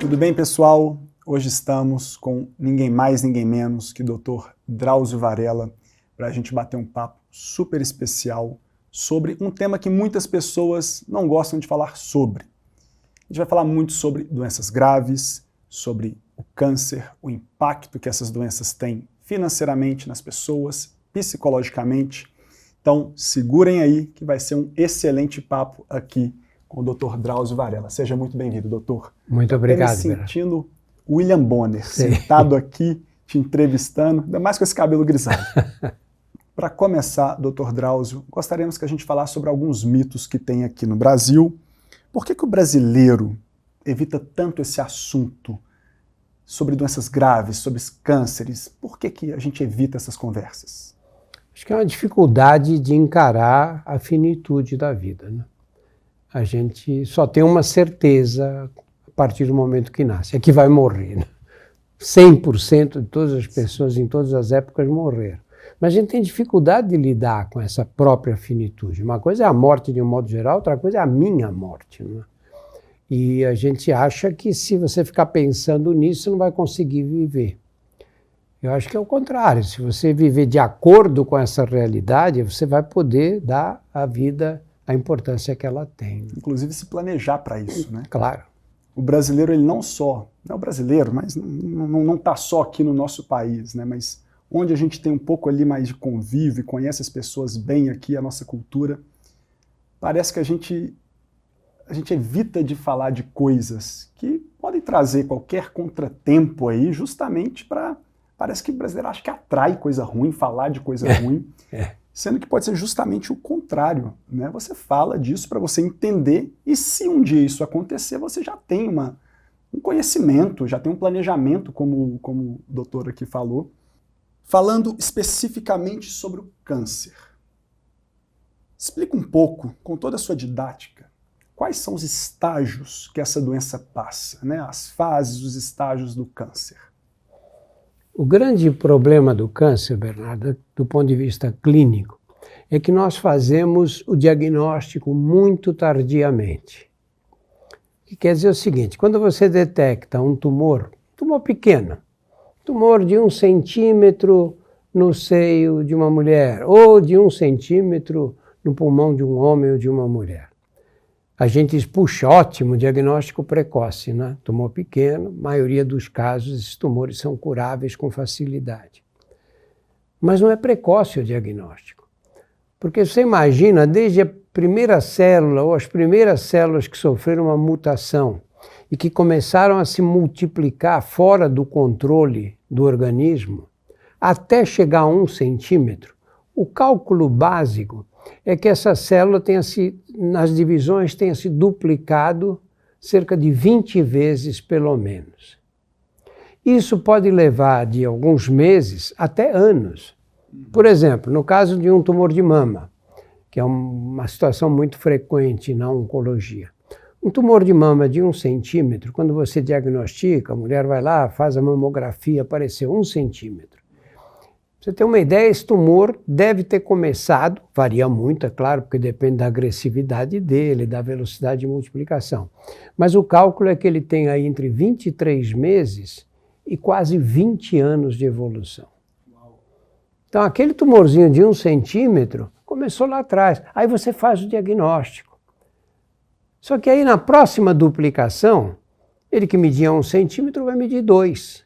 Tudo bem, pessoal? Hoje estamos com ninguém mais, ninguém menos que o Dr. Drauzio Varella para a gente bater um papo super especial sobre um tema que muitas pessoas não gostam de falar sobre. A gente vai falar muito sobre doenças graves, sobre o câncer, o impacto que essas doenças têm financeiramente nas pessoas, psicologicamente. Então, segurem aí que vai ser um excelente papo aqui com o Dr. Drauzio Varella. Seja muito bem-vindo, doutor. Muito obrigado. Estou me sentindo William Bonner, sentado aqui, te entrevistando, ainda mais com esse cabelo grisalho. Para começar, Dr. Drauzio, gostaríamos que a gente falasse sobre alguns mitos que tem aqui no Brasil. Por que o brasileiro evita tanto esse assunto sobre doenças graves, sobre cânceres? Por que a gente evita essas conversas? Acho que é uma dificuldade de encarar a finitude da vida, né? A gente só tem uma certeza a partir do momento que nasce, é que vai morrer, né? 100% de todas as pessoas em todas as épocas morreram. Mas a gente tem dificuldade de lidar com essa própria finitude. Uma coisa é a morte de um modo geral, outra coisa é a minha morte, né? E a gente acha que se você ficar pensando nisso, você não vai conseguir viver. Eu acho que é o contrário. Se você viver de acordo com essa realidade, você vai poder dar à vida a importância que ela tem. Inclusive se planejar para isso, né? Claro. O brasileiro, ele não é o brasileiro, mas não está só aqui no nosso país, né? Mas onde a gente tem um pouco ali mais de convívio e conhece as pessoas bem aqui, a nossa cultura, parece que a gente evita de falar de coisas que podem trazer qualquer contratempo aí, justamente para... Parece que o brasileiro acha que atrai coisa ruim, falar de coisa ruim, sendo que pode ser justamente o contrário, né? Você fala disso para você entender, e se um dia isso acontecer, você já tem um conhecimento, já tem um planejamento, como o doutor aqui falou. Falando especificamente sobre o câncer, explica um pouco, com toda a sua didática, quais são os estágios que essa doença passa, né? As fases, os estágios do câncer. O grande problema do câncer, Bernardo, do ponto de vista clínico, é que nós fazemos o diagnóstico muito tardiamente. Que quer dizer o seguinte, quando você detecta um tumor pequeno, tumor de 1 centímetro no seio de uma mulher, ou de 1 centímetro no pulmão de um homem ou de uma mulher, a gente diz, puxa, ótimo, diagnóstico precoce, né? Tumor pequeno, maioria dos casos, esses tumores são curáveis com facilidade. Mas não é precoce o diagnóstico. Porque você imagina, desde a primeira célula, ou as primeiras células que sofreram uma mutação e que começaram a se multiplicar fora do controle do organismo, até chegar a 1 centímetro, o cálculo básico é que essa célula nas divisões tenha se duplicado cerca de 20 vezes pelo menos. Isso pode levar de alguns meses até anos. Por exemplo, no caso de um tumor de mama, que é uma situação muito frequente na oncologia. Um tumor de mama de 1 centímetro, quando você diagnostica, a mulher vai lá, faz a mamografia, apareceu 1 centímetro. Pra você ter uma ideia, esse tumor deve ter começado, varia muito, é claro, porque depende da agressividade dele, da velocidade de multiplicação. Mas o cálculo é que ele tem aí entre 23 meses e quase 20 anos de evolução. Então aquele tumorzinho de 1 centímetro começou lá atrás, aí você faz o diagnóstico. Só que aí na próxima duplicação, ele que media 1 centímetro vai medir 2.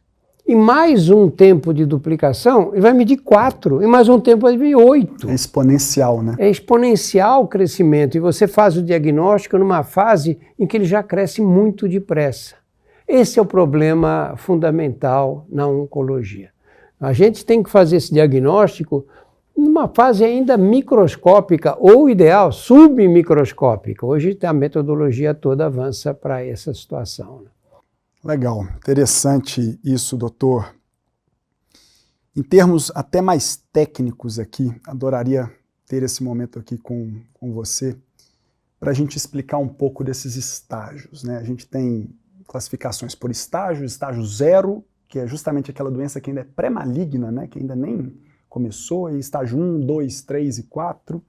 E mais um tempo de duplicação, ele vai medir 4. E mais um tempo vai medir 8. É exponencial, né? É exponencial o crescimento. E você faz o diagnóstico numa fase em que ele já cresce muito depressa. Esse é o problema fundamental na oncologia. A gente tem que fazer esse diagnóstico numa fase ainda microscópica, ou ideal, submicroscópica. Hoje a metodologia toda avança para essa situação, né? Legal, interessante isso, doutor. Em termos até mais técnicos aqui, adoraria ter esse momento aqui com você, para a gente explicar um pouco desses estágios, né? A gente tem classificações por estágio 0, que é justamente aquela doença que ainda é pré-maligna, né? Que ainda nem começou, e estágio 1, 2, 3 e 4.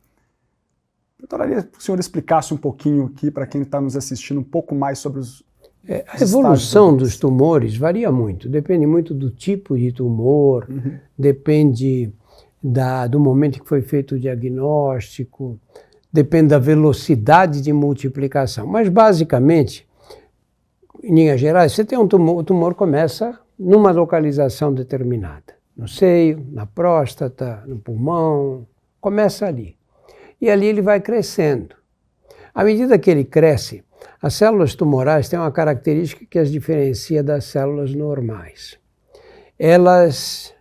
Eu adoraria que o senhor explicasse um pouquinho aqui, para quem está nos assistindo, um pouco mais sobre A evolução dos tumores varia muito, depende muito do tipo de tumor, depende do momento em que foi feito o diagnóstico, depende da velocidade de multiplicação. Mas, basicamente, em linhas gerais, você tem um tumor, o tumor começa numa localização determinada, no seio, na próstata, no pulmão, começa ali. E ali ele vai crescendo. À medida que ele cresce, as células tumorais têm uma característica que as diferencia das células normais. Elas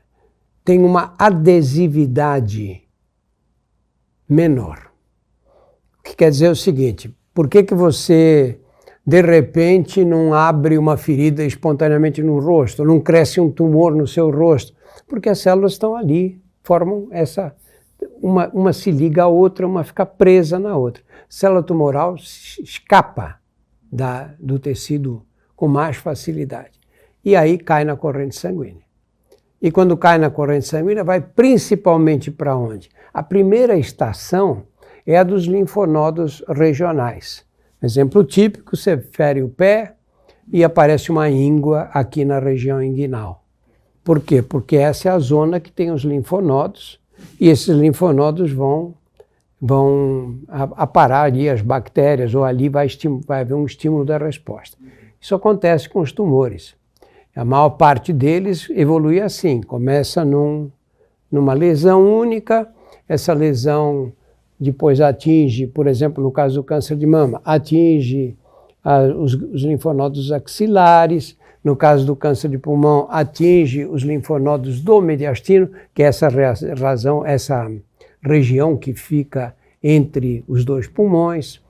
têm uma adesividade menor. O que quer dizer o seguinte, por que você, de repente, não abre uma ferida espontaneamente no rosto, não cresce um tumor no seu rosto? Porque as células estão ali, formam essa... Uma se liga à outra, uma fica presa na outra. Célula tumoral escapa do tecido com mais facilidade. E aí cai na corrente sanguínea. E quando cai na corrente sanguínea, vai principalmente para onde? A primeira estação é a dos linfonodos regionais. Exemplo típico, você fere o pé e aparece uma íngua aqui na região inguinal. Por quê? Porque essa é a zona que tem os linfonodos e esses linfonodos vão aparar ali as bactérias, ou ali vai haver um estímulo da resposta. Isso acontece com os tumores. A maior parte deles evolui assim, começa numa lesão única, essa lesão depois atinge, por exemplo, no caso do câncer de mama, atinge os linfonodos axilares, no caso do câncer de pulmão, atinge os linfonodos do mediastino, que é essa região que fica entre os dois pulmões,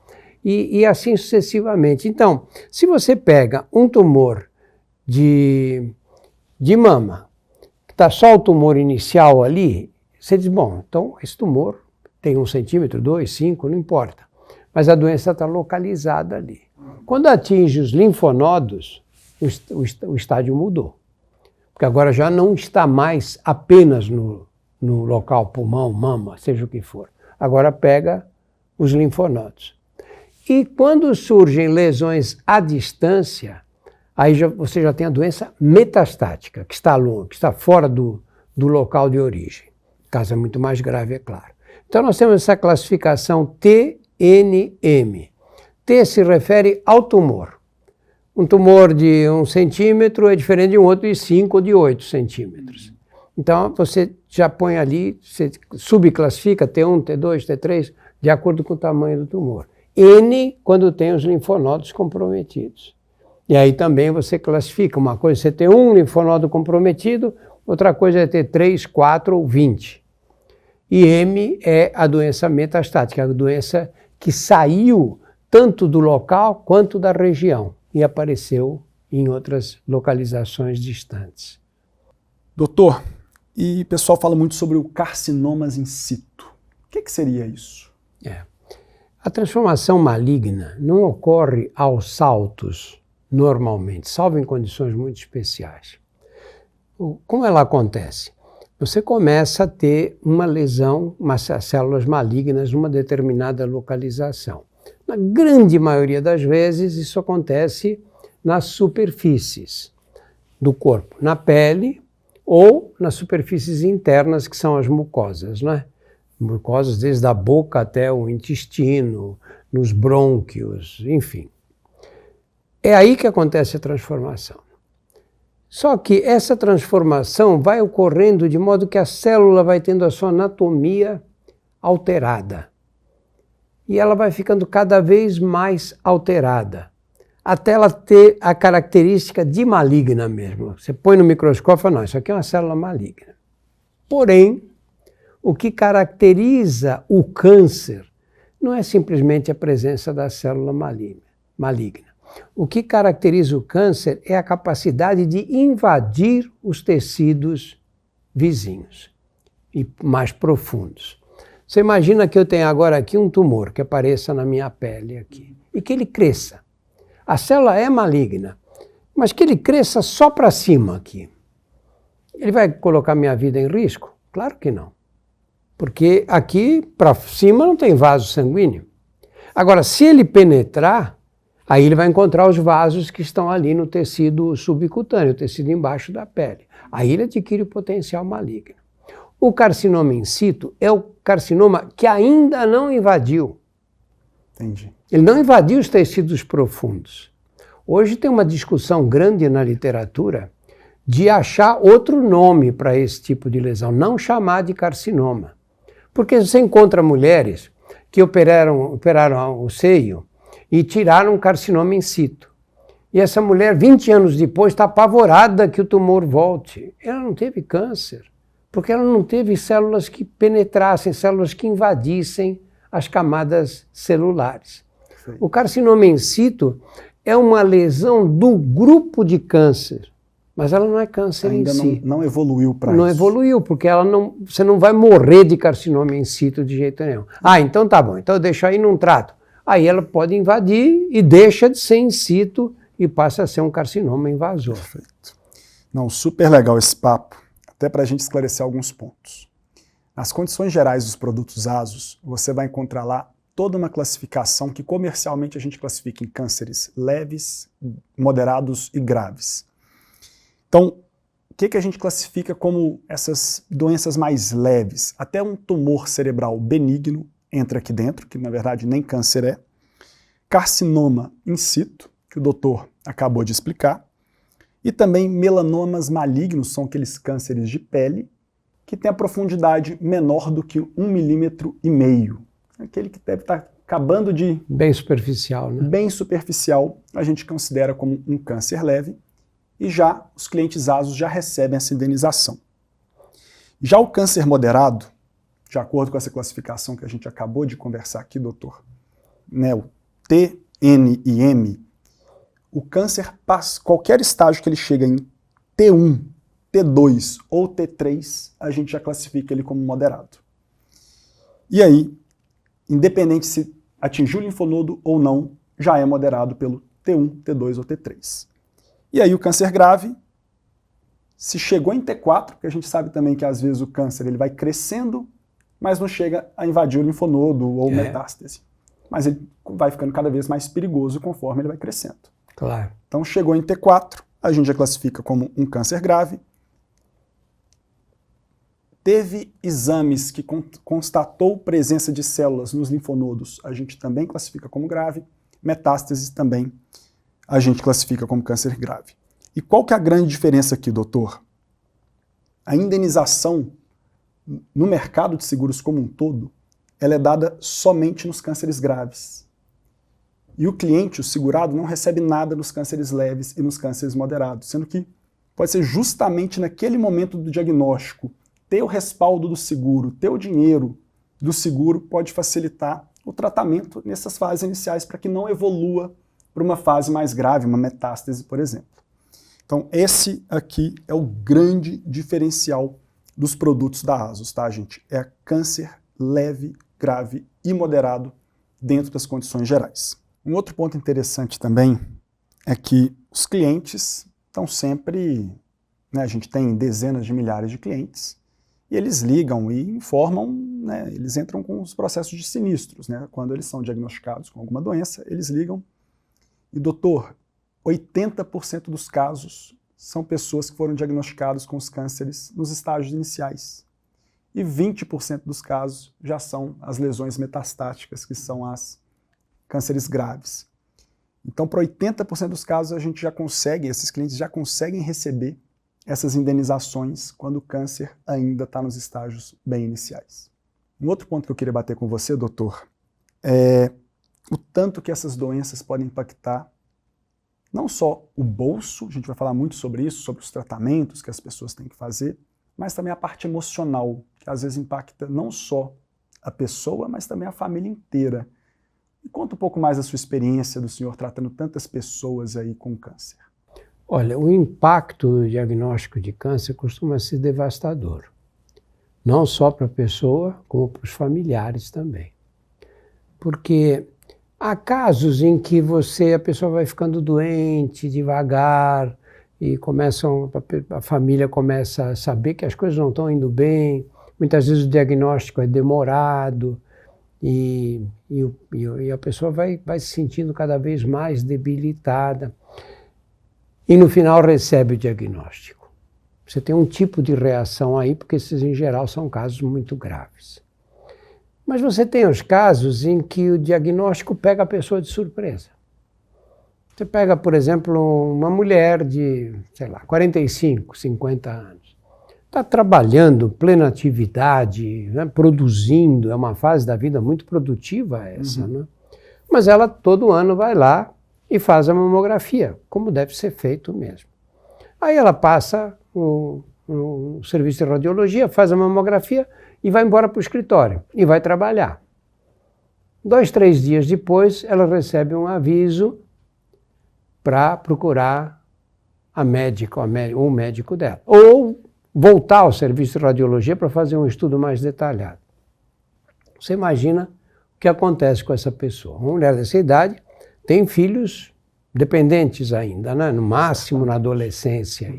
e assim sucessivamente. Então, se você pega um tumor de mama, que está só o tumor inicial ali, você diz, bom, então esse tumor tem 1 centímetro, 2, 5, não importa. Mas a doença está localizada ali. Quando atinge os linfonodos, o estádio mudou. Porque agora já não está mais apenas no local pulmão, mama, seja o que for. Agora pega os linfonodos. E quando surgem lesões à distância, aí você já tem a doença metastática, que está longe, que está fora do local de origem. O caso é muito mais grave, é claro. Então nós temos essa classificação TNM. T se refere ao tumor. Um tumor de 1 centímetro é diferente de um outro de 5 ou de 8 centímetros. Então você já põe ali, você subclassifica T1, T2, T3, de acordo com o tamanho do tumor. N, quando tem os linfonodos comprometidos. E aí também você classifica, uma coisa é T1, linfonodo comprometido, outra coisa é T3, 4 ou 20. E M é a doença metastática, a doença que saiu tanto do local quanto da região e apareceu em outras localizações distantes. Doutor, e o pessoal fala muito sobre o carcinomas in situ. O que seria isso? A transformação maligna não ocorre aos saltos normalmente, salvo em condições muito especiais. Como ela acontece? Você começa a ter uma lesão, umas células malignas numa determinada localização. Na grande maioria das vezes, isso acontece nas superfícies do corpo, na pele ou nas superfícies internas, que são as mucosas, né? Mucosas desde a boca até o intestino, nos brônquios, enfim. É aí que acontece a transformação. Só que essa transformação vai ocorrendo de modo que a célula vai tendo a sua anatomia alterada. E ela vai ficando cada vez mais alterada, até ela ter a característica de maligna mesmo. Você põe no microscópio e fala, não, isso aqui é uma célula maligna. Porém, o que caracteriza o câncer não é simplesmente a presença da célula maligna. O que caracteriza o câncer é a capacidade de invadir os tecidos vizinhos e mais profundos. Você imagina que eu tenho agora aqui um tumor que apareça na minha pele aqui e que ele cresça. A célula é maligna, mas que ele cresça só para cima aqui. Ele vai colocar minha vida em risco? Claro que não. Porque aqui para cima não tem vaso sanguíneo. Agora, se ele penetrar, Aí ele vai encontrar os vasos que estão ali no tecido subcutâneo, o tecido embaixo da pele. Aí ele adquire o potencial maligno. O carcinoma in situ é o carcinoma que ainda não invadiu. Entendi. Ele não invadiu os tecidos profundos. Hoje tem uma discussão grande na literatura de achar outro nome para esse tipo de lesão, não chamar de carcinoma. Porque você encontra mulheres que operaram o seio e tiraram um carcinoma in situ. E essa mulher, 20 anos depois, está apavorada que o tumor volte. Ela não teve câncer, porque ela não teve células que penetrassem, células que invadissem as camadas celulares. Sim. O carcinoma in situ é uma lesão do grupo de câncer, mas ela não é câncer Ainda em si. não evoluiu para isso. Não evoluiu, porque você não vai morrer de carcinoma in situ de jeito nenhum. Ah, então tá bom, então deixa aí num trato. Aí ela pode invadir e deixa de ser in situ e passa a ser um carcinoma invasor. Perfeito. Não, super legal esse papo, até para a gente esclarecer alguns pontos. Nas condições gerais dos produtos ASUS, você vai encontrar lá toda uma classificação que comercialmente a gente classifica em cânceres leves, moderados e graves. Então, o que a gente classifica como essas doenças mais leves? Até um tumor cerebral benigno entra aqui dentro, que na verdade nem câncer é. Carcinoma in situ, que o doutor acabou de explicar. E também melanomas malignos, são aqueles cânceres de pele, que tem a profundidade menor do que 1,5 milímetro. Aquele que deve estar acabando de... Bem superficial, né? Bem superficial, a gente considera como um câncer leve. E já os clientes ASUS já recebem essa indenização. Já o câncer moderado, de acordo com essa classificação que a gente acabou de conversar aqui, doutor, né, o T, N e M, o câncer, qualquer estágio que ele chega em T1, T2 ou T3, a gente já classifica ele como moderado. E aí, independente se atingiu o linfonodo ou não, já é moderado pelo T1, T2 ou T3. E aí o câncer grave, se chegou em T4, porque a gente sabe também que às vezes o câncer ele vai crescendo, mas não chega a invadir o linfonodo ou metástase. Mas ele vai ficando cada vez mais perigoso conforme ele vai crescendo. Claro. Então chegou em T4, a gente já classifica como um câncer grave. Teve exames que constatou presença de células nos linfonodos, a gente também classifica como grave. Metástases também a gente classifica como câncer grave. E qual que é a grande diferença aqui, doutor? A indenização no mercado de seguros como um todo, ela é dada somente nos cânceres graves. E o cliente, o segurado, não recebe nada nos cânceres leves e nos cânceres moderados, sendo que pode ser justamente naquele momento do diagnóstico, ter o respaldo do seguro, ter o dinheiro do seguro pode facilitar o tratamento nessas fases iniciais para que não evolua para uma fase mais grave, uma metástase, por exemplo. Então, esse aqui é o grande diferencial dos produtos da ASUS, tá, gente? É câncer leve, grave e moderado dentro das condições gerais. Um outro ponto interessante também é que os clientes estão sempre, né, a gente tem dezenas de milhares de clientes, e eles ligam e informam, né, eles entram com os processos de sinistros, né, quando eles são diagnosticados com alguma doença, eles ligam e, doutor, 80% dos casos são pessoas que foram diagnosticadas com os cânceres nos estágios iniciais. E 20% dos casos já são as lesões metastáticas, que são as cânceres graves. Então, para 80% dos casos, a gente já consegue, esses clientes já conseguem receber essas indenizações quando o câncer ainda está nos estágios bem iniciais. Um outro ponto que eu queria bater com você, doutor, é o tanto que essas doenças podem impactar não só o bolso, a gente vai falar muito sobre isso, sobre os tratamentos que as pessoas têm que fazer, mas também a parte emocional, que às vezes impacta não só a pessoa, mas também a família inteira. E conta um pouco mais da sua experiência do senhor tratando tantas pessoas aí com câncer. Olha, o impacto do diagnóstico de câncer costuma ser devastador. Não só para a pessoa, como para os familiares também. Porque há casos em que a pessoa vai ficando doente devagar e a família começa a saber que as coisas não estão indo bem, muitas vezes o diagnóstico é demorado e a pessoa vai se sentindo cada vez mais debilitada. E no final recebe o diagnóstico. Você tem um tipo de reação aí, porque esses em geral são casos muito graves. Mas você tem os casos em que o diagnóstico pega a pessoa de surpresa. Você pega, por exemplo, uma mulher de, sei lá, 45, 50 anos. Está trabalhando, plena atividade, né, produzindo, é uma fase da vida muito produtiva essa, né? Mas ela todo ano vai lá e faz a mamografia, como deve ser feito mesmo. Aí ela passa no serviço de radiologia, faz a mamografia e vai embora para o escritório e vai trabalhar. 2, 3 dias depois, ela recebe um aviso para procurar a médica ou o médico dela. Ou voltar ao serviço de radiologia para fazer um estudo mais detalhado. Você imagina o que acontece com essa pessoa. Uma mulher dessa idade tem filhos dependentes ainda, né? No máximo na adolescência.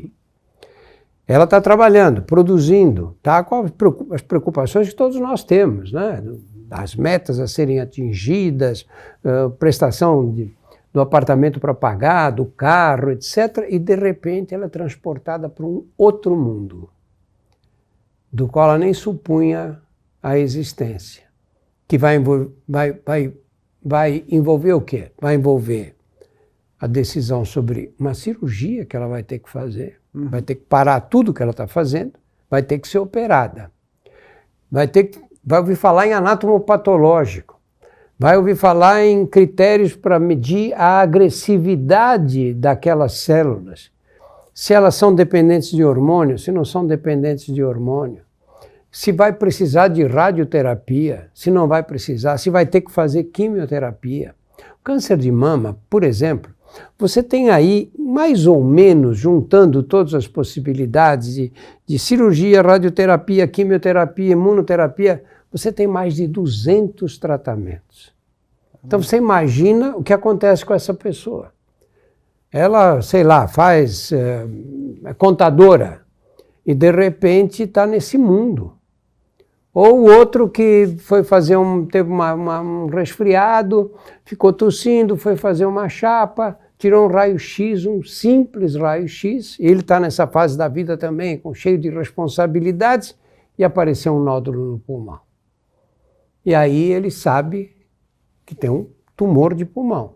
Ela está trabalhando, produzindo, está com as preocupações que todos nós temos, né? As metas a serem atingidas, prestação do apartamento para pagar, do carro, etc. E, de repente, ela é transportada para um outro mundo, do qual ela nem supunha a existência, que vai envolver o quê? Vai envolver a decisão sobre uma cirurgia que ela vai ter que fazer, vai ter que parar tudo que ela está fazendo, vai ter que ser operada, vai ouvir falar em anatomopatológico, vai ouvir falar em critérios para medir a agressividade daquelas células, se elas são dependentes de hormônio, se não são dependentes de hormônio, se vai precisar de radioterapia, se não vai precisar, se vai ter que fazer quimioterapia. O câncer de mama, por exemplo, você tem aí, mais ou menos, juntando todas as possibilidades de cirurgia, radioterapia, quimioterapia, imunoterapia, você tem mais de 200 tratamentos. Então você imagina o que acontece com essa pessoa. Ela, sei lá, é contadora e de repente está nesse mundo. Ou o outro que foi fazer teve um resfriado, ficou tossindo, foi fazer uma chapa, tirou um raio-x, um simples raio-x, e ele está nessa fase da vida também, cheio de responsabilidades, e apareceu um nódulo no pulmão. E aí ele sabe que tem um tumor de pulmão.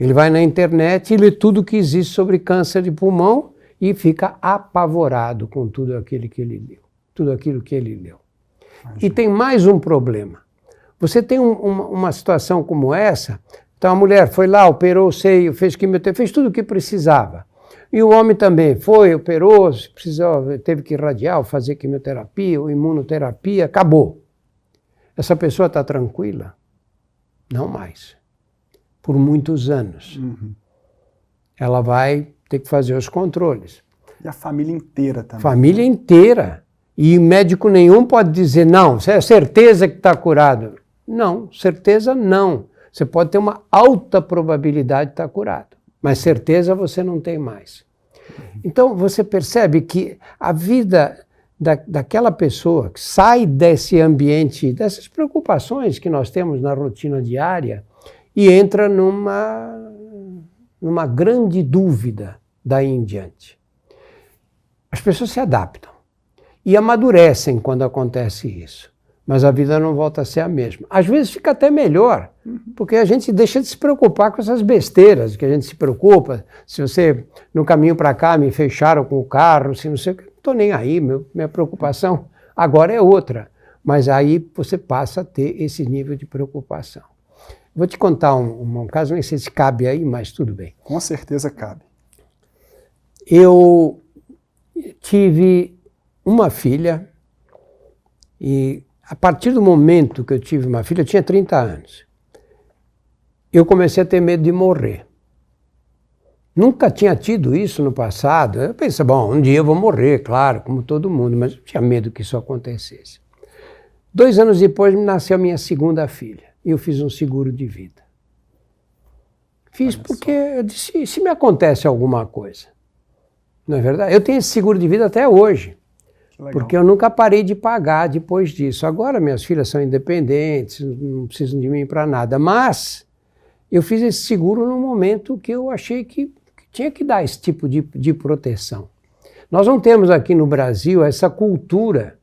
Ele vai na internet e lê tudo que existe sobre câncer de pulmão e fica apavorado com tudo aquilo que ele leu. Tudo aquilo que ele leu. E tem mais um problema. Você tem uma situação como essa, então a mulher foi lá, operou o seio, fez quimioterapia, fez tudo o que precisava. E o homem também foi, operou, teve que irradiar, fazer quimioterapia ou imunoterapia, acabou. Essa pessoa está tranquila? Não mais. Por muitos anos. Ela vai ter que fazer os controles. E a família inteira também. Família inteira. E médico nenhum pode dizer, não, você é certeza que está curado. Não, certeza não. Você pode ter uma alta probabilidade de estar curado, mas certeza você não tem mais. Então você percebe que a vida daquela pessoa que sai desse ambiente, dessas preocupações que nós temos na rotina diária e entra numa grande dúvida daí em diante. As pessoas se adaptam. E amadurecem quando acontece isso. Mas a vida não volta a ser a mesma. Às vezes fica até melhor, porque a gente deixa de se preocupar com essas besteiras, que a gente se preocupa. Se você, no caminho para cá, me fecharam com o carro, se não sei o que, não estou nem aí, minha preocupação agora é outra. Mas aí você passa a ter esse nível de preocupação. Vou te contar um caso, não sei se cabe aí, mas tudo bem. Com certeza cabe. Eu tive uma filha, e a partir do momento que eu tive uma filha, eu tinha 30 anos, eu comecei a ter medo de morrer. Nunca tinha tido isso no passado. Eu pensei, bom, um dia eu vou morrer, claro, como todo mundo, mas eu tinha medo que isso acontecesse. 2 anos depois nasceu a minha segunda filha, e eu fiz um seguro de vida. Fiz porque eu disse, se me acontece alguma coisa, não é verdade? Eu tenho esse seguro de vida até hoje. Porque eu nunca parei de pagar depois disso. Agora minhas filhas são independentes, não precisam de mim para nada. Mas eu fiz esse seguro no momento que eu achei que tinha que dar esse tipo de proteção. Nós não temos aqui no Brasil essa cultura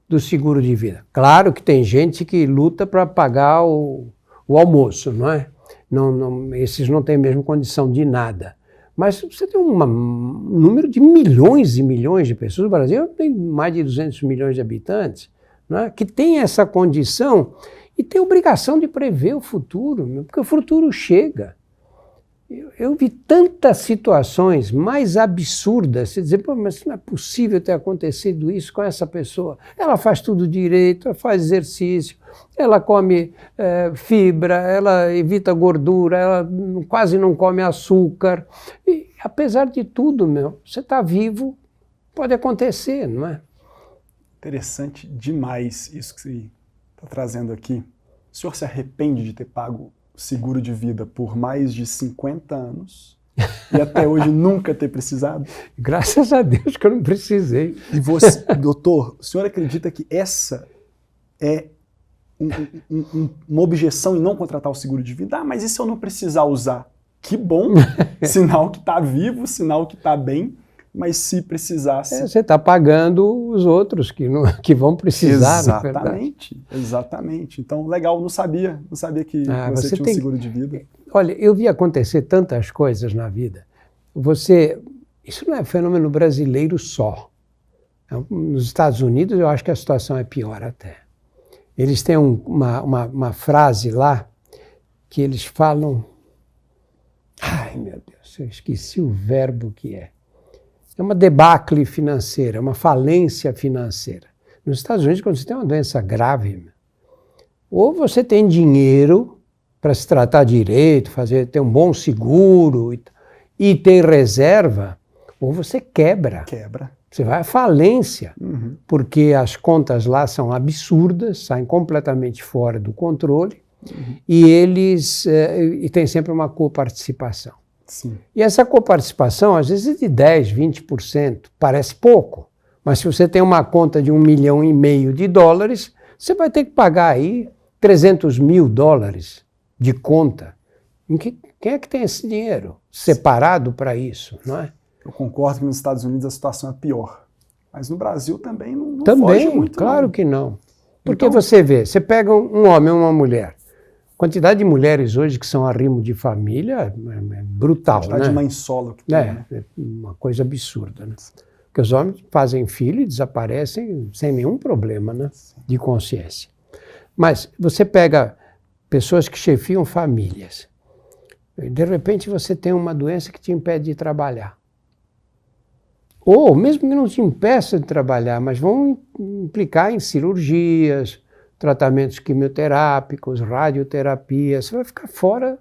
do seguro de vida. Claro que tem gente que luta para pagar o almoço, não é? Esses não têm mesmo condição de nada. Mas você tem um número de milhões e milhões de pessoas. O Brasil tem mais de 200 milhões de habitantes, não é? Que tem essa condição e tem obrigação de prever o futuro, porque o futuro chega. Eu vi tantas situações mais absurdas, você dizer, pô, mas não é possível ter acontecido isso com essa pessoa. Ela faz tudo direito, ela faz exercício, ela come fibra, ela evita gordura, ela quase não come açúcar. E, apesar de tudo, você está vivo, pode acontecer, não é? Interessante demais isso que você está trazendo aqui. O senhor se arrepende de ter pago seguro de vida por mais de 50 anos e até hoje nunca ter precisado? Graças a Deus que eu não precisei. E você, doutor, o senhor acredita que essa é uma objeção em não contratar o seguro de vida? Ah, mas e se eu não precisar usar? Que bom, sinal que está vivo, sinal que está bem, mas se precisasse... você está pagando os outros que vão precisar, exatamente, na verdade. Exatamente. Então, legal, não sabia que você tinha um seguro de vida. Olha, eu vi acontecer tantas coisas na vida. Isso não é fenômeno brasileiro só. Nos Estados Unidos, eu acho que a situação é pior até. Eles têm uma frase lá que eles falam... Ai, meu Deus, eu esqueci o verbo que é. É uma debacle financeira, uma falência financeira. Nos Estados Unidos, quando você tem uma doença grave, ou você tem dinheiro para se tratar direito, ter um bom seguro e ter reserva, ou você quebra. Você vai à falência, porque as contas lá são absurdas, saem completamente fora do controle, e tem sempre uma coparticipação. Sim. E essa coparticipação, às vezes, é de 10%, 20%, parece pouco, mas se você tem uma conta de $1,5 milhão, você vai ter que pagar aí $300 mil de conta. Quem é que tem esse dinheiro separado para isso, não é? Eu concordo que nos Estados Unidos a situação é pior, mas no Brasil também não também, foge muito. Claro que não. Porque então, você pega um homem ou uma mulher, a quantidade de mulheres hoje que são arrimo de família é brutal, a quantidade né? de mãe solo que tem, né? É uma coisa absurda, né? Porque os homens fazem filho e desaparecem sem nenhum problema, né? De consciência. Mas você pega pessoas que chefiam famílias, e de repente você tem uma doença que te impede de trabalhar. Ou mesmo que não te impeça de trabalhar, mas vão implicar em cirurgias, tratamentos quimioterápicos, radioterapia, você vai ficar fora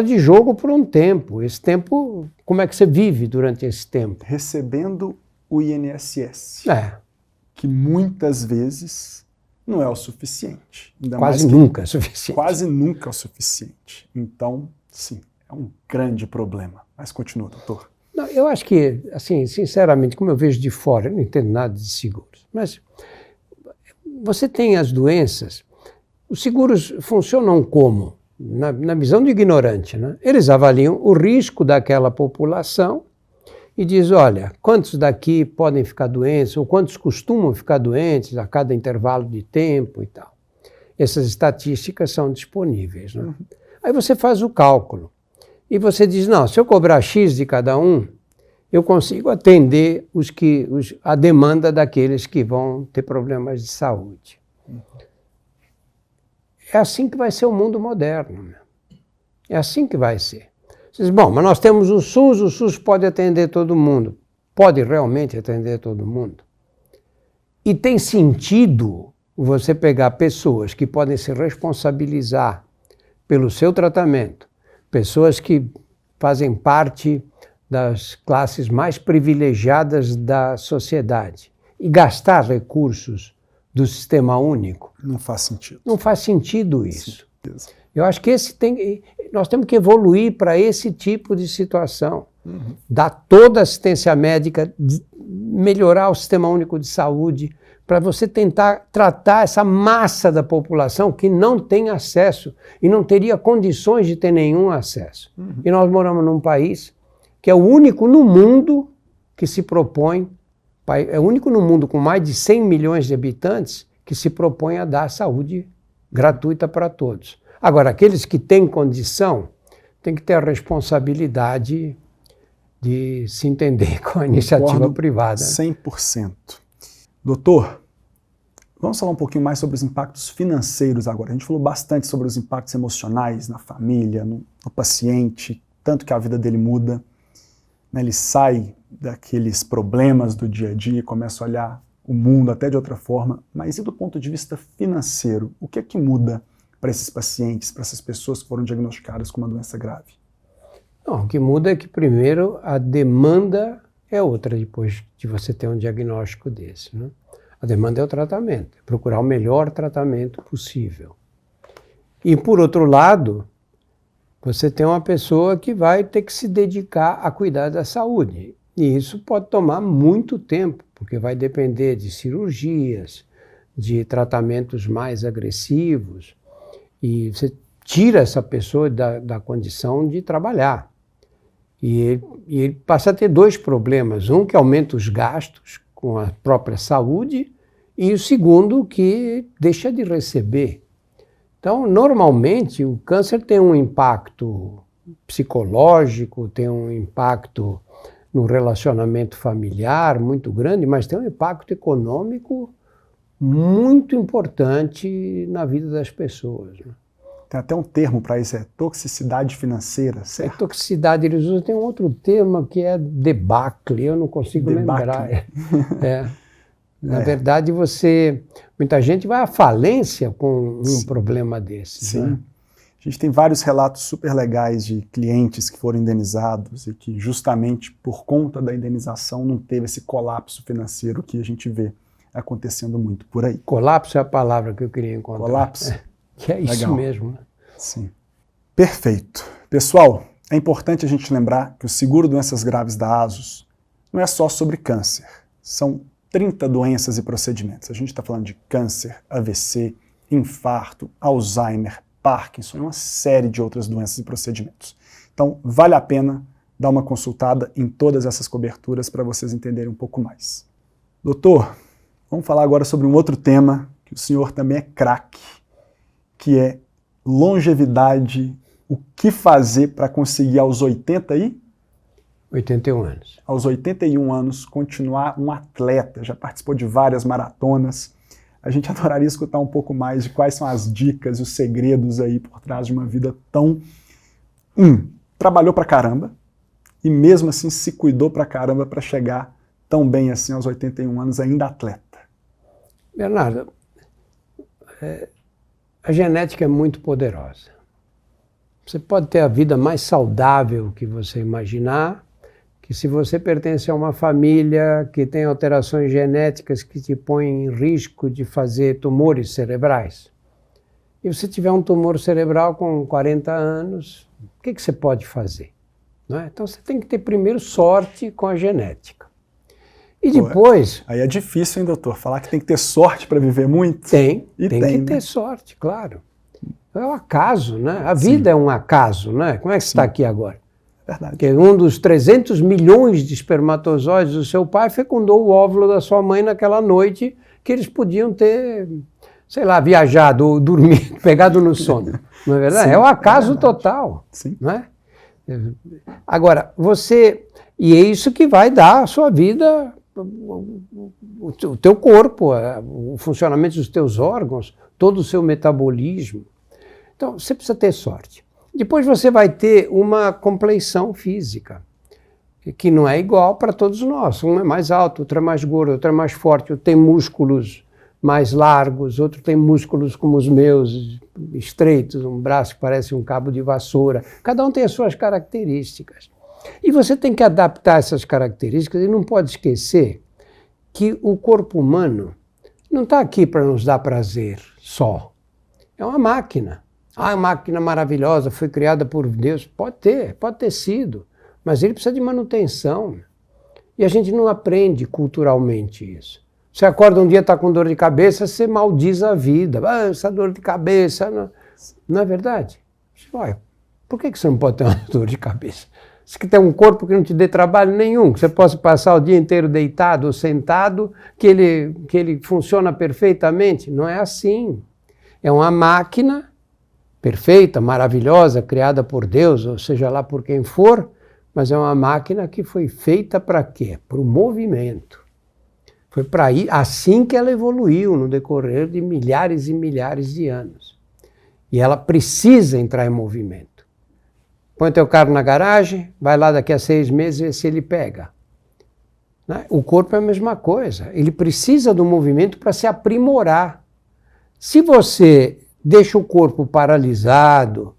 de jogo por um tempo. Esse tempo, como é que você vive durante esse tempo? Recebendo o INSS, É. que muitas vezes não é o suficiente. Quase nunca é suficiente. Quase nunca é o suficiente. Então, sim, é um grande problema. Mas continua, doutor. Não, eu acho que, assim, sinceramente, como eu vejo de fora, eu não entendo nada de seguros, mas você tem as doenças, os seguros funcionam como? Na visão do ignorante, né? Eles avaliam o risco daquela população e diz, olha, quantos daqui podem ficar doentes ou quantos costumam ficar doentes a cada intervalo de tempo e tal. Essas estatísticas são disponíveis, né? Aí você faz o cálculo e você diz, não, se eu cobrar X de cada um, eu consigo atender a demanda daqueles que vão ter problemas de saúde. É assim que vai ser o mundo moderno. Né? É assim que vai ser. Você diz, bom, mas nós temos o SUS pode atender todo mundo. Pode realmente atender todo mundo? E tem sentido você pegar pessoas que podem se responsabilizar pelo seu tratamento, pessoas que fazem parte das classes mais privilegiadas da sociedade e gastar recursos do sistema único. Não faz sentido. Não faz sentido isso. Sim. Eu acho que nós temos que evoluir para esse tipo de situação. Dar toda a assistência médica melhorar o Sistema Único de Saúde, para você tentar tratar essa massa da população que não tem acesso e não teria condições de ter nenhum acesso. E nós moramos num país que é o único no mundo que se propõe, é o único no mundo com mais de 100 milhões de habitantes que se propõe a dar saúde gratuita para todos. Agora, aqueles que têm condição têm que ter a responsabilidade de se entender com a iniciativa privada. 100%. Doutor, vamos falar um pouquinho mais sobre os impactos financeiros agora. A gente falou bastante sobre os impactos emocionais na família, no paciente, tanto que a vida dele muda, né? Ele sai daqueles problemas do dia a dia e começa a olhar o mundo até de outra forma. Mas e do ponto de vista financeiro, o que é que muda para esses pacientes, para essas pessoas que foram diagnosticadas com uma doença grave? Não, o que muda é que, primeiro, a demanda é outra depois de você ter um diagnóstico desse, né? A demanda é o tratamento, é procurar o melhor tratamento possível. E, por outro lado, você tem uma pessoa que vai ter que se dedicar a cuidar da saúde. E isso pode tomar muito tempo, porque vai depender de cirurgias, de tratamentos mais agressivos, e você tira essa pessoa da condição de trabalhar. E ele passa a ter dois problemas. Um, que aumenta os gastos com a própria saúde, e o segundo, que deixa de receber. Então, normalmente, o câncer tem um impacto psicológico, tem um impacto no relacionamento familiar muito grande, mas tem um impacto econômico muito importante na vida das pessoas, né? Tem até um termo para isso, é toxicidade financeira, certo? É toxicidade, eles usam, tem um outro termo que é debacle, eu não consigo lembrar. Na verdade, muita gente vai à falência com um problema desse. Sim. Né? A gente tem vários relatos super legais de clientes que foram indenizados e que justamente por conta da indenização não teve esse colapso financeiro que a gente vê acontecendo muito por aí. Colapso é a palavra que eu queria encontrar. Colapso? Que é isso Legal. mesmo. Né? Sim. Perfeito. Pessoal, é importante a gente lembrar que o seguro doenças graves da ASUS não é só sobre câncer. São 30 doenças e procedimentos. A gente está falando de câncer, AVC, infarto, Alzheimer, Parkinson, uma série de outras doenças e procedimentos. Então, vale a pena dar uma consultada em todas essas coberturas para vocês entenderem um pouco mais. Doutor, vamos falar agora sobre um outro tema que o senhor também é craque, que é longevidade, o que fazer para conseguir aos 81 anos. Aos 81 anos, continuar um atleta, já participou de várias maratonas. A gente adoraria escutar um pouco mais de quais são as dicas e os segredos aí por trás de uma vida tão... trabalhou pra caramba e mesmo assim se cuidou pra caramba para chegar tão bem assim aos 81 anos ainda atleta. Bernardo, a genética é muito poderosa. Você pode ter a vida mais saudável que você imaginar, que se você pertence a uma família que tem alterações genéticas que te põem em risco de fazer tumores cerebrais, e você tiver um tumor cerebral com 40 anos, o que você pode fazer? Não é? Então você tem que ter primeiro sorte com a genética. E depois... Aí é difícil, hein, doutor? Falar que tem que ter sorte para viver muito? Tem que ter sorte, claro. É um acaso, né? A vida é um acaso, né? Como é que você está aqui agora? Verdade. Porque um dos 300 milhões de espermatozoides do seu pai fecundou o óvulo da sua mãe naquela noite que eles podiam ter, sei lá, viajado ou dormido, pegado no sono. Não é verdade? Sim, é um acaso total. Sim. Não é? Agora, e é isso que vai dar a sua vida, o teu corpo, o funcionamento dos teus órgãos, todo o seu metabolismo. Então, você precisa ter sorte. Depois você vai ter uma compleição física, que não é igual para todos nós. Um é mais alto, outro é mais gordo, outro é mais forte, outro tem músculos mais largos, outro tem músculos como os meus, estreitos, um braço que parece um cabo de vassoura. Cada um tem as suas características. E você tem que adaptar essas características e não pode esquecer que o corpo humano não está aqui para nos dar prazer só. É uma máquina. Ah, uma máquina maravilhosa, foi criada por Deus. Pode ter sido, mas ele precisa de manutenção. E a gente não aprende culturalmente isso. Você acorda um dia, está com dor de cabeça, você maldiz a vida. Ah, essa dor de cabeça... Não é verdade? Olha, por que você não pode ter uma dor de cabeça? Você quer ter um corpo que não te dê trabalho nenhum, que você possa passar o dia inteiro deitado ou sentado, que ele funciona perfeitamente? Não é assim. É uma máquina perfeita, maravilhosa, criada por Deus, ou seja lá por quem for, mas é uma máquina que foi feita para quê? Para o movimento. Foi para ir assim que ela evoluiu no decorrer de milhares e milhares de anos. E ela precisa entrar em movimento. Põe teu carro na garagem, vai lá daqui a 6 meses ver se ele pega. Né? O corpo é a mesma coisa. Ele precisa do movimento para se aprimorar. Se você deixa o corpo paralisado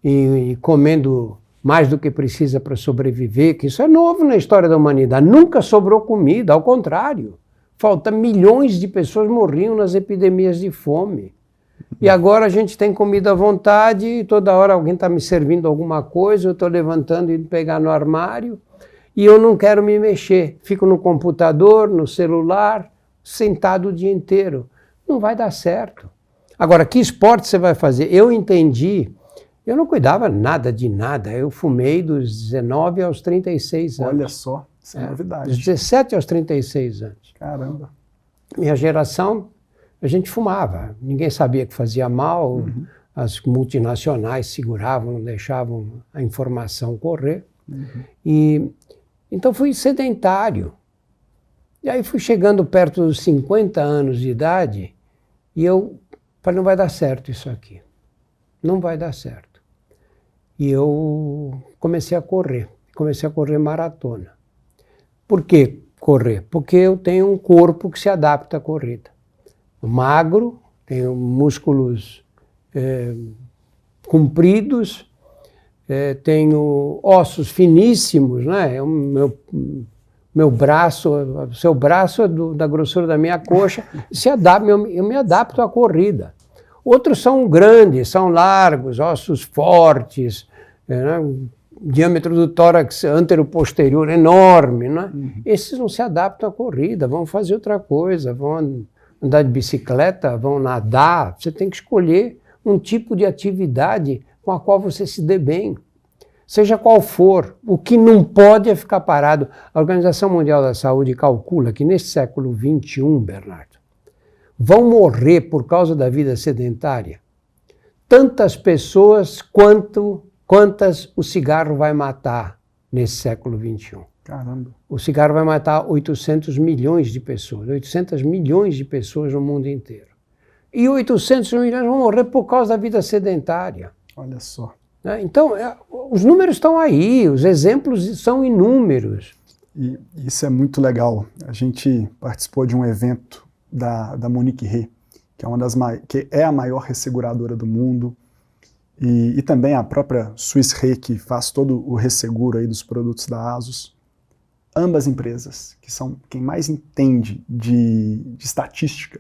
e comendo mais do que precisa para sobreviver, que isso é novo na história da humanidade, nunca sobrou comida, ao contrário. Milhões de pessoas morriam nas epidemias de fome. E agora a gente tem comida à vontade, e toda hora alguém está me servindo alguma coisa, eu estou levantando e indo pegar no armário, e eu não quero me mexer. Fico no computador, no celular, sentado o dia inteiro. Não vai dar certo. Agora, que esporte você vai fazer? Eu entendi, eu não cuidava nada de nada, eu fumei dos 19 aos 36 anos. Olha só, isso é novidade. Dos 17 aos 36 anos. Caramba. Minha geração, a gente fumava, ninguém sabia que fazia mal, as multinacionais seguravam, não deixavam a informação correr. E então fui sedentário. E aí fui chegando perto dos 50 anos de idade e eu falei, não vai dar certo isso aqui. Não vai dar certo. E eu comecei a correr maratona. Por que correr? Porque eu tenho um corpo que se adapta à corrida. Magro, tenho músculos compridos, tenho ossos finíssimos, né? Meu braço, o seu braço é da grossura da minha coxa, se adapta, eu me adapto à corrida. Outros são grandes, são largos, ossos fortes, né? Diâmetro do tórax antero-posterior enorme, né? Esses não se adaptam à corrida, vão fazer outra coisa, vão andar de bicicleta, vão nadar. Você tem que escolher um tipo de atividade com a qual você se dê bem. Seja qual for, o que não pode é ficar parado. A Organização Mundial da Saúde calcula que nesse século XXI, Bernardo, vão morrer por causa da vida sedentária tantas pessoas quantas o cigarro vai matar nesse século XXI. Caramba. O cigarro vai matar 800 milhões de pessoas, 800 milhões de pessoas no mundo inteiro. E 800 milhões vão morrer por causa da vida sedentária. Olha só. Então, os números estão aí, os exemplos são inúmeros. E isso é muito legal. A gente participou de um evento da Monique Rey, que é a maior resseguradora do mundo, e também a própria Swiss Re, que faz todo o resseguro aí dos produtos da ASUS. Ambas empresas, que são quem mais entende de estatística,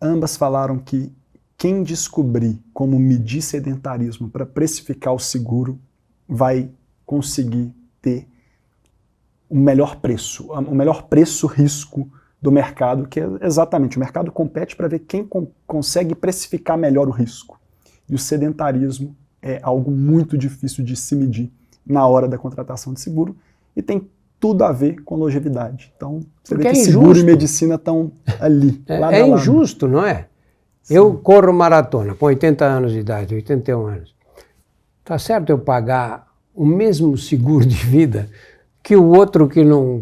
ambas falaram que quem descobrir como medir sedentarismo para precificar o seguro vai conseguir ter o melhor preço-risco do mercado, que é exatamente, o mercado compete para ver quem consegue precificar melhor o risco. E o sedentarismo é algo muito difícil de se medir na hora da contratação de seguro e tem tudo a ver com longevidade. Então, você vê que seguro e medicina estão ali. É injusto, não é? Sim. Eu corro maratona com 80 anos de idade, 81 anos. Tá certo eu pagar o mesmo seguro de vida que o outro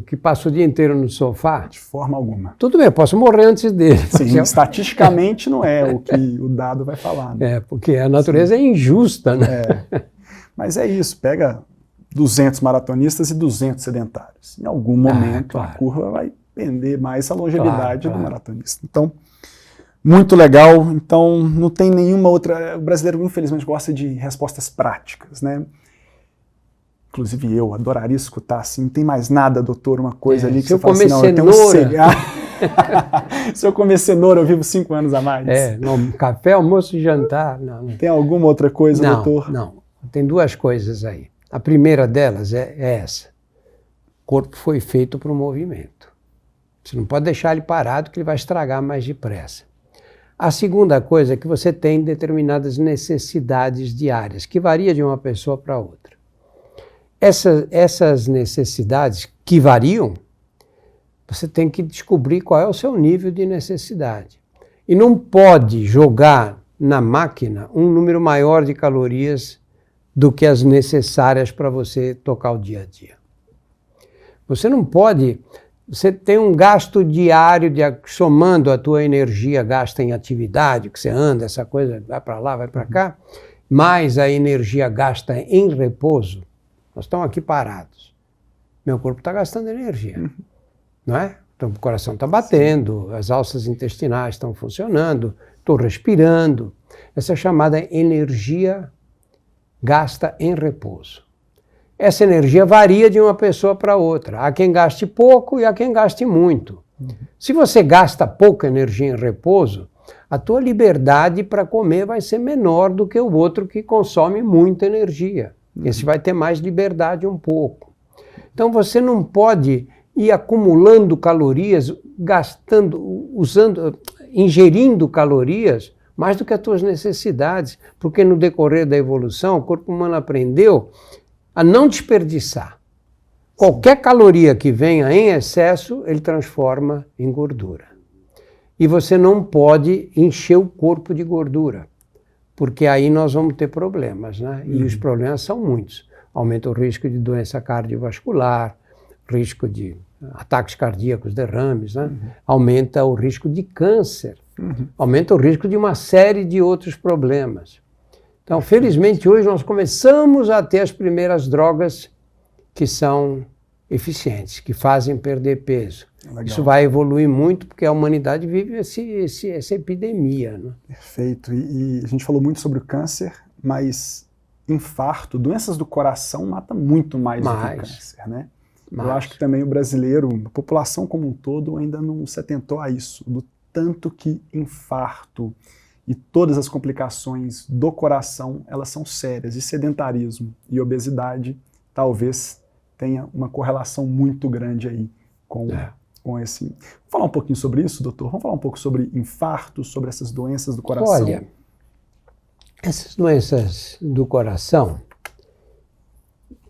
que passa o dia inteiro no sofá? De forma alguma. Tudo bem, eu posso morrer antes dele. Sim, estatisticamente não é o que o dado vai falar. Né? Porque a natureza é injusta, né? Mas é isso, pega 200 maratonistas e 200 sedentários. Em algum momento claro. A curva vai pender mais a longevidade do maratonista. Então, muito legal. Então, não tem nenhuma outra... O brasileiro, infelizmente, gosta de respostas práticas, né? Inclusive eu adoraria escutar assim, não tem mais nada, doutor, uma coisa ali que você fala assim, não, eu tenho um cigarro. Se eu comer cenoura, eu vivo 5 anos a mais. Não, café, almoço e jantar. Não. Tem alguma outra coisa, doutor? Não, tem 2 coisas aí. A primeira delas é essa. O corpo foi feito para o movimento. Você não pode deixar ele parado, que ele vai estragar mais depressa. A segunda coisa é que você tem determinadas necessidades diárias, que varia de uma pessoa para outra. Essas necessidades que variam, você tem que descobrir qual é o seu nível de necessidade. E não pode jogar na máquina um número maior de calorias do que as necessárias para você tocar o dia a dia. Você não pode... Você tem um gasto diário, somando a tua energia gasta em atividade, que você anda, essa coisa, vai para lá, vai para cá, mais a energia gasta em repouso. Nós estamos aqui parados. Meu corpo está gastando energia, não é? Então, o coração está batendo, as alças intestinais estão funcionando, estou respirando. Essa é chamada energia gasta em repouso. Essa energia varia de uma pessoa para outra. Há quem gaste pouco e há quem gaste muito. Se você gasta pouca energia em repouso, a tua liberdade para comer vai ser menor do que o outro que consome muita energia. Esse vai ter mais liberdade um pouco. Então você não pode ir acumulando calorias, ingerindo calorias mais do que as tuas necessidades, porque no decorrer da evolução o corpo humano aprendeu a não desperdiçar. Qualquer caloria que venha em excesso, ele transforma em gordura. E você não pode encher o corpo de gordura, porque aí nós vamos ter problemas, né? E os problemas são muitos. Aumenta o risco de doença cardiovascular, risco de ataques cardíacos, derrames, né? Aumenta o risco de câncer, aumenta o risco de uma série de outros problemas. Então, felizmente, hoje nós começamos a ter as primeiras drogas que são eficientes, que fazem perder peso. Legal. Isso vai evoluir muito porque a humanidade vive essa epidemia, né? Perfeito. E a gente falou muito sobre o câncer, mas infarto, doenças do coração mata muito mais do que o câncer, né? Eu acho que também o brasileiro, a população como um todo, ainda não se atentou a isso, do tanto que infarto e todas as complicações do coração, elas são sérias, e sedentarismo e obesidade talvez tenha uma correlação muito grande aí com esse... Vamos falar um pouquinho sobre isso, doutor? Vamos falar um pouco sobre infarto, sobre essas doenças do coração? Olha, essas doenças do coração,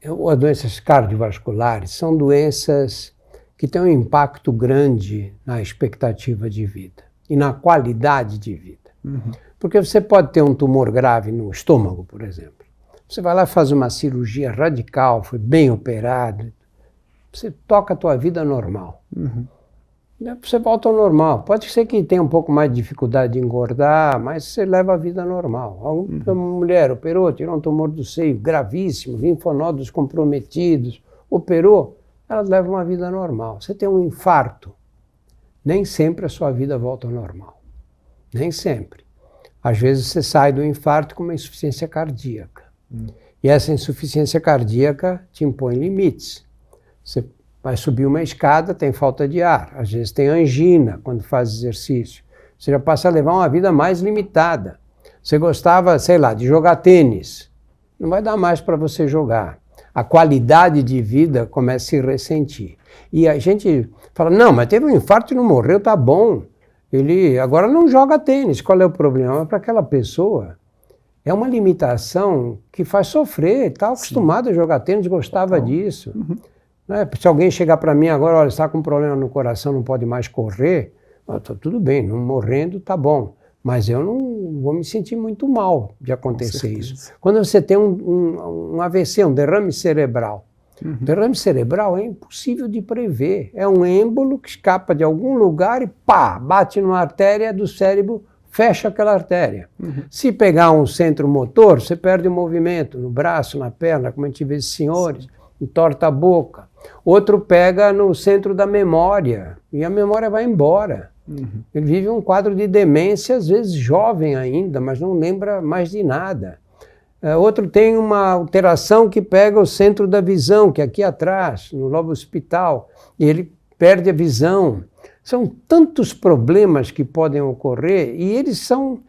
as doenças cardiovasculares, são doenças que têm um impacto grande na expectativa de vida e na qualidade de vida. Porque você pode ter um tumor grave no estômago, por exemplo. Você vai lá e faz uma cirurgia radical, foi bem operado, você toca a tua vida normal. Você volta ao normal. Pode ser que tenha um pouco mais de dificuldade de engordar, mas você leva a vida normal. Uma mulher operou, tirou um tumor do seio gravíssimo, linfonodos comprometidos, operou, ela leva uma vida normal. Você tem um infarto, nem sempre a sua vida volta ao normal. Nem sempre. Às vezes você sai do infarto com uma insuficiência cardíaca. E essa insuficiência cardíaca te impõe limites. Você vai subir uma escada, tem falta de ar. Às vezes tem angina quando faz exercício. Você já passa a levar uma vida mais limitada. Você gostava, sei lá, de jogar tênis. Não vai dar mais para você jogar. A qualidade de vida começa a se ressentir. E a gente fala, não, mas teve um infarto e não morreu, tá bom. Ele agora não joga tênis. Qual é o problema? Para aquela pessoa, é uma limitação que faz sofrer. Está acostumado a jogar tênis, gostava disso. Né? Se alguém chegar para mim agora, olha, está com um problema no coração, não pode mais correr, tudo bem, não morrendo, tá bom. Mas eu não vou me sentir muito mal de acontecer isso. Quando você tem um AVC, um derrame cerebral, derrame cerebral é impossível de prever. É um êmbolo que escapa de algum lugar e pá, bate numa artéria do cérebro, fecha aquela artéria. Se pegar um centro motor, você perde o movimento no braço, na perna, como a gente vê esses senhores, entorta a boca. Outro pega no centro da memória e a memória vai embora. Ele vive um quadro de demência, às vezes jovem ainda, mas não lembra mais de nada. Outro tem uma alteração que pega o centro da visão, que é aqui atrás, no lobo occipital, e ele perde a visão. São tantos problemas que podem ocorrer e eles são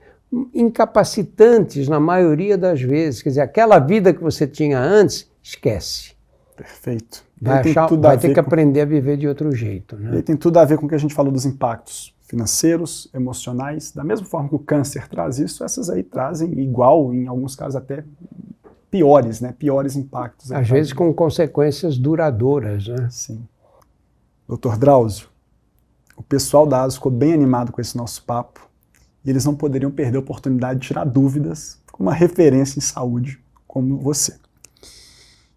incapacitantes na maioria das vezes. Quer dizer, aquela vida que você tinha antes, esquece. Perfeito. Vai ter que aprender a viver de outro jeito, né? E aí tem tudo a ver com o que a gente falou dos impactos financeiros, emocionais. Da mesma forma que o câncer traz isso, essas aí trazem igual, em alguns casos até piores, né? Piores impactos. Às vezes com consequências duradouras, né? Sim. Dr. Drauzio, o pessoal da ASO ficou bem animado com esse nosso papo e eles não poderiam perder a oportunidade de tirar dúvidas com uma referência em saúde como você.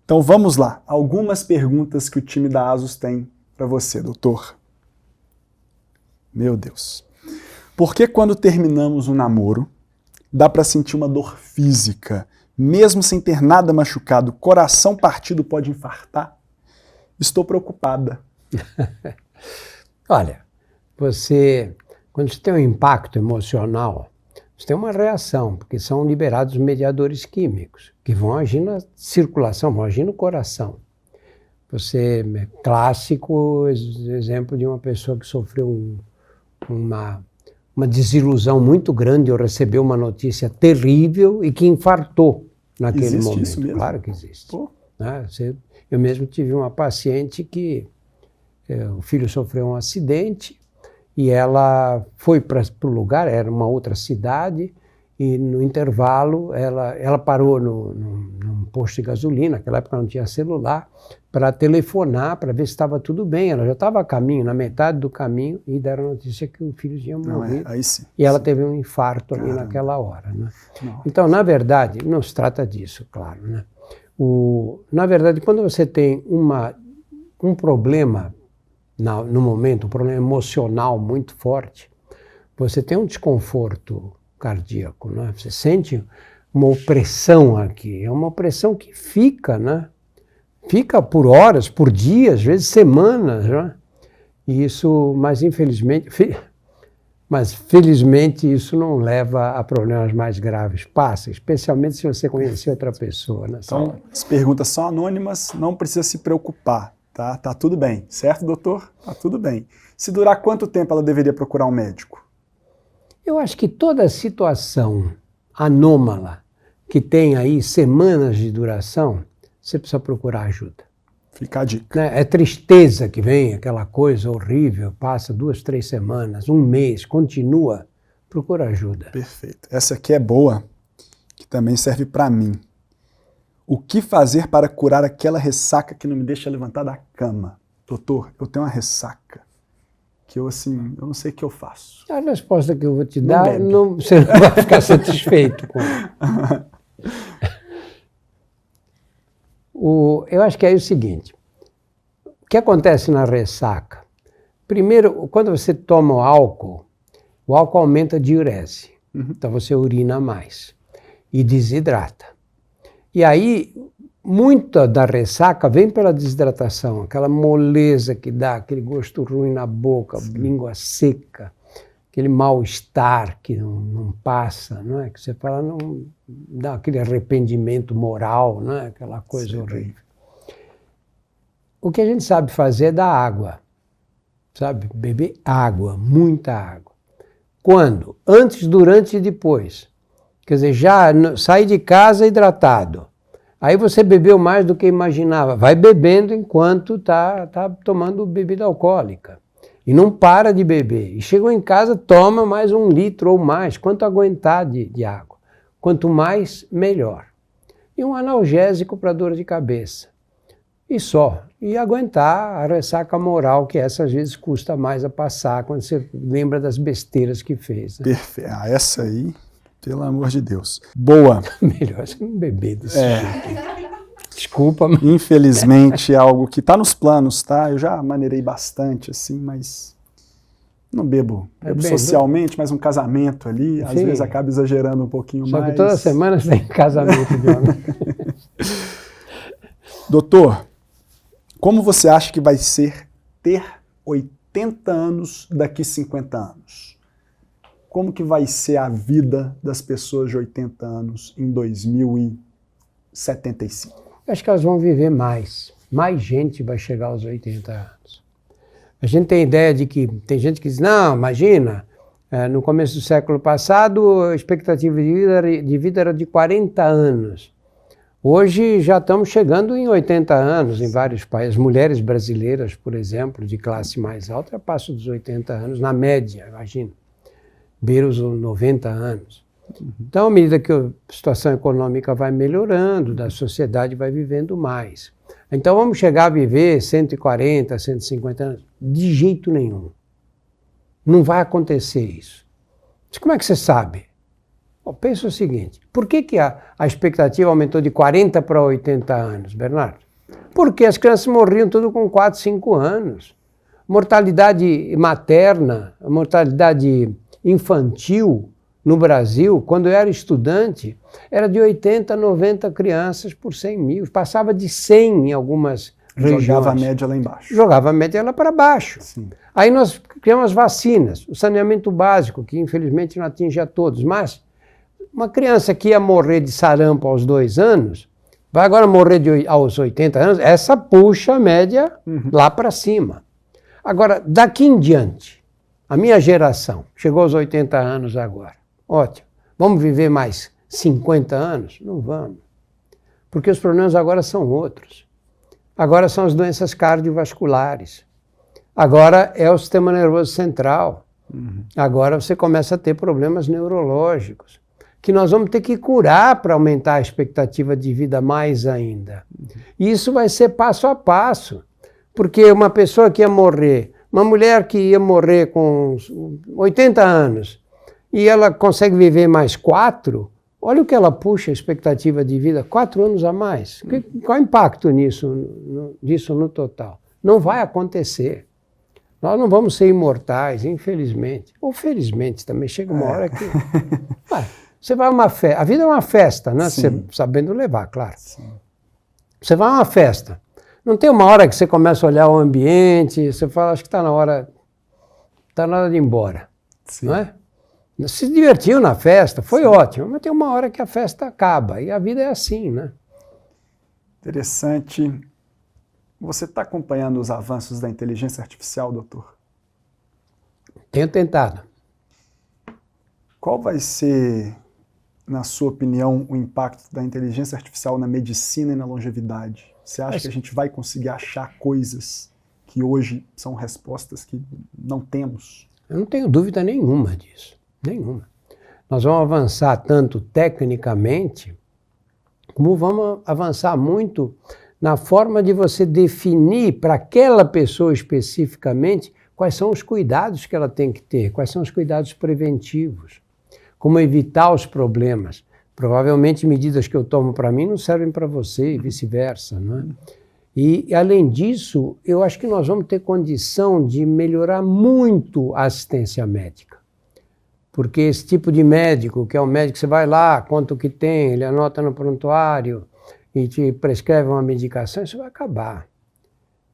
Então vamos lá, algumas perguntas que o time da ASUS tem para você, doutor. Meu Deus. Por que quando terminamos um namoro, dá para sentir uma dor física, mesmo sem ter nada machucado, coração partido pode infartar? Estou preocupada. Olha, quando você tem um impacto emocional, você tem uma reação, porque são liberados mediadores químicos, que vão agir na circulação, vão agir no coração. Clássico exemplo de uma pessoa que sofreu uma desilusão muito grande ou recebeu uma notícia terrível e que infartou naquele momento. Isso mesmo? Claro que existe. Né? Eu mesmo tive uma paciente que o filho sofreu um acidente e ela foi para o lugar, era uma outra cidade, e no intervalo ela parou num posto de gasolina, naquela época não tinha celular, para telefonar, para ver se estava tudo bem. Ela já estava a caminho, na metade do caminho, e deram a notícia que o filho tinha morrido. Aí sim. E ela teve um infarto ali naquela hora. Né? Não. Então, na verdade, não se trata disso, claro. Né? Na verdade, quando você tem um problema no momento, um problema emocional muito forte, você tem um desconforto cardíaco, né? Você sente uma opressão aqui, é uma opressão que fica, né? Fica por horas, por dias, às vezes semanas, né? E isso, mas felizmente isso não leva a problemas mais graves. Passa, especialmente se você conhecer outra pessoa, né? Então, as perguntas são anônimas, não precisa se preocupar. Tá tudo bem, certo, doutor? Tá tudo bem. Se durar quanto tempo ela deveria procurar um médico? Eu acho que toda situação anômala que tem aí semanas de duração, você precisa procurar ajuda. Fica a dica. Né? É tristeza que vem, aquela coisa horrível, passa 2, 3 semanas, um mês, continua, procura ajuda. Perfeito. Essa aqui é boa, que também serve para mim. O que fazer para curar aquela ressaca que não me deixa levantar da cama? Doutor, eu tenho uma ressaca que eu não sei o que eu faço. A resposta que eu vou te dar, você não vai ficar satisfeito com ela. Eu acho que é o seguinte, o que acontece na ressaca? Primeiro, quando você toma o álcool aumenta a diurese, então você urina mais e desidrata. E aí, muita da ressaca vem pela desidratação, aquela moleza que dá, aquele gosto ruim na boca, língua seca, aquele mal-estar que não passa, não é? Que você fala, não dá aquele arrependimento moral, não é? Aquela coisa horrível. O que a gente sabe fazer é dar água, sabe? Beber água, muita água. Quando? Antes, durante e depois. Quer dizer, já sai de casa hidratado. Aí você bebeu mais do que imaginava. Vai bebendo enquanto está tomando bebida alcoólica. E não para de beber. E chegou em casa, toma mais 1 litro ou mais, quanto aguentar de água. Quanto mais, melhor. E um analgésico para dor de cabeça. E só. E aguentar a ressaca moral, que essa às vezes custa mais a passar, quando você lembra das besteiras que fez. Né? Perfeito. Essa aí... Pelo amor de Deus. Boa. Melhor você não beber desse jeito. Desculpa. Mas... Infelizmente é algo que está nos planos, tá? Eu já maneirei bastante, assim, mas não bebo. Bebo socialmente, mas um casamento ali, às vezes acaba exagerando um pouquinho mais. Só que toda semana você tem casamento de homem. Doutor, como você acha que vai ser ter 80 anos daqui 50 anos? Como que vai ser a vida das pessoas de 80 anos em 2075? Eu acho que elas vão viver mais. Mais gente vai chegar aos 80 anos. A gente tem ideia de que... Tem gente que diz, não, imagina, no começo do século passado a expectativa de vida era de 40 anos. Hoje já estamos chegando em 80 anos em vários países. Mulheres brasileiras, por exemplo, de classe mais alta, já passam dos 80 anos, na média, imagina. Beira os 90 anos. Então, à medida que a situação econômica vai melhorando, da sociedade vai vivendo mais. Então, vamos chegar a viver 140, 150 anos? De jeito nenhum. Não vai acontecer isso. Mas como é que você sabe? Bom, pensa o seguinte, por que a expectativa aumentou de 40 para 80 anos, Bernardo? Porque as crianças morriam tudo com 4, 5 anos. Mortalidade materna, mortalidade infantil no Brasil, quando eu era estudante, era de 80, 90 crianças por 100 mil. Passava de 100 em algumas regiões. Jogava a média lá embaixo. Jogava a média lá para baixo. Sim. Aí nós criamos as vacinas, o saneamento básico, que infelizmente não atinge a todos, mas uma criança que ia morrer de sarampo aos 2 anos, vai agora morrer aos 80 anos, essa puxa a média lá para cima. Agora, daqui em diante, a minha geração chegou aos 80 anos agora. Ótimo. Vamos viver mais 50 anos? Não vamos. Porque os problemas agora são outros. Agora são as doenças cardiovasculares. Agora é o sistema nervoso central. Agora você começa a ter problemas neurológicos, que nós vamos ter que curar para aumentar a expectativa de vida mais ainda. E isso vai ser passo a passo. Porque uma pessoa que ia morrer, uma mulher que ia morrer com 80 anos, e ela consegue viver mais 4, olha o que ela puxa a expectativa de vida, 4 anos a mais. Qual é o impacto disso no total? Não vai acontecer. Nós não vamos ser imortais, infelizmente. Ou felizmente também, chega uma hora que... Você vai a uma festa, a vida é uma festa, né? Você sabendo levar, claro. Sim. Você vai a uma festa, não tem uma hora que você começa a olhar o ambiente, você fala, acho que está na hora de ir embora, não é? Se divertiu na festa, foi ótimo, mas tem uma hora que a festa acaba, e a vida é assim, né? Interessante. Você está acompanhando os avanços da inteligência artificial, doutor? Tenho tentado. Qual vai ser, na sua opinião, o impacto da inteligência artificial na medicina e na longevidade? Você acha que a gente vai conseguir achar coisas que hoje são respostas que não temos? Eu não tenho dúvida nenhuma disso. Nenhuma. Nós vamos avançar tanto tecnicamente, como vamos avançar muito na forma de você definir para aquela pessoa especificamente quais são os cuidados que ela tem que ter, quais são os cuidados preventivos, como evitar os problemas. Provavelmente medidas que eu tomo para mim não servem para você e vice-versa, não é? E, além disso, eu acho que nós vamos ter condição de melhorar muito a assistência médica. Porque esse tipo de médico, que é um médico que você vai lá, conta o que tem, ele anota no prontuário e te prescreve uma medicação, isso vai acabar.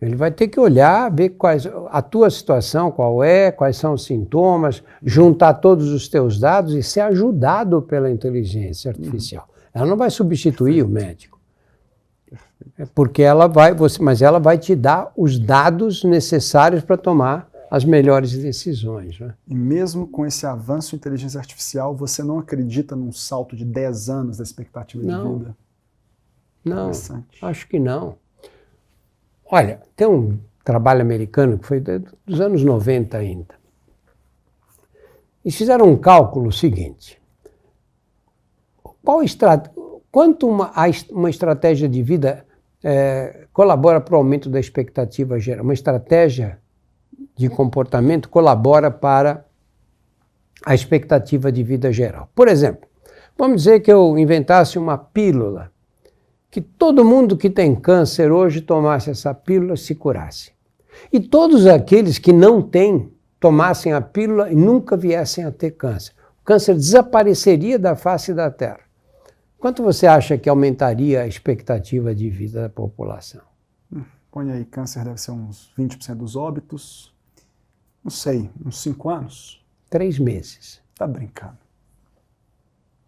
Ele vai ter que olhar, ver a tua situação, quais são os sintomas, juntar todos os teus dados e ser ajudado pela inteligência artificial. Ela não vai substituir o médico. Porque mas ela vai te dar os dados necessários para tomar as melhores decisões. Né? E mesmo com esse avanço em inteligência artificial, você não acredita num salto de 10 anos da expectativa de vida? Não, acho que não. Olha, tem um trabalho americano que foi dos anos 90 ainda. Eles fizeram um cálculo seguinte. Quanto uma estratégia de vida colabora para o aumento da expectativa geral? Uma estratégia de comportamento colabora para a expectativa de vida geral. Por exemplo, vamos dizer que eu inventasse uma pílula, que todo mundo que tem câncer hoje tomasse essa pílula e se curasse. E todos aqueles que não têm, tomassem a pílula e nunca viessem a ter câncer. O câncer desapareceria da face da Terra. Quanto você acha que aumentaria a expectativa de vida da população? Põe aí, câncer deve ser uns 20% dos óbitos. Não sei, uns 5 anos? 3 meses. Tá brincando.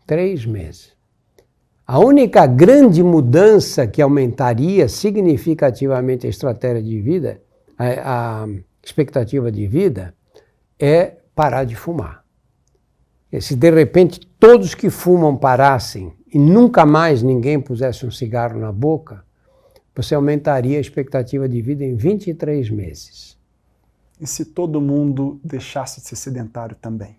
3 meses. A única grande mudança que aumentaria significativamente a estratégia de vida, a expectativa de vida, é parar de fumar. E se de repente todos que fumam parassem e nunca mais ninguém pusesse um cigarro na boca, você aumentaria a expectativa de vida em 23 meses. E se todo mundo deixasse de ser sedentário também?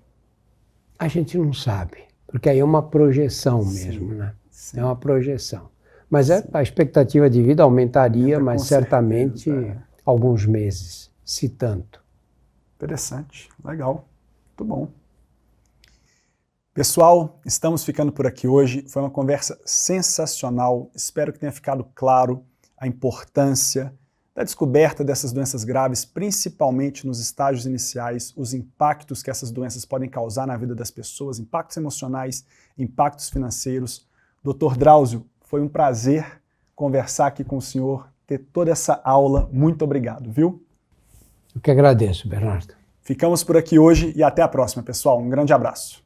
A gente não sabe, porque aí é uma projeção mesmo, Sim, né? sim. É uma projeção. Mas a expectativa de vida aumentaria, mas certamente alguns meses, se tanto. Interessante, legal, muito bom. Pessoal, estamos ficando por aqui hoje. Foi uma conversa sensacional. Espero que tenha ficado claro a importância da descoberta dessas doenças graves, principalmente nos estágios iniciais, os impactos que essas doenças podem causar na vida das pessoas, impactos emocionais, impactos financeiros. Dr. Drauzio, foi um prazer conversar aqui com o senhor, ter toda essa aula. Muito obrigado, viu? Eu que agradeço, Bernardo. Ficamos por aqui hoje e até a próxima, pessoal. Um grande abraço.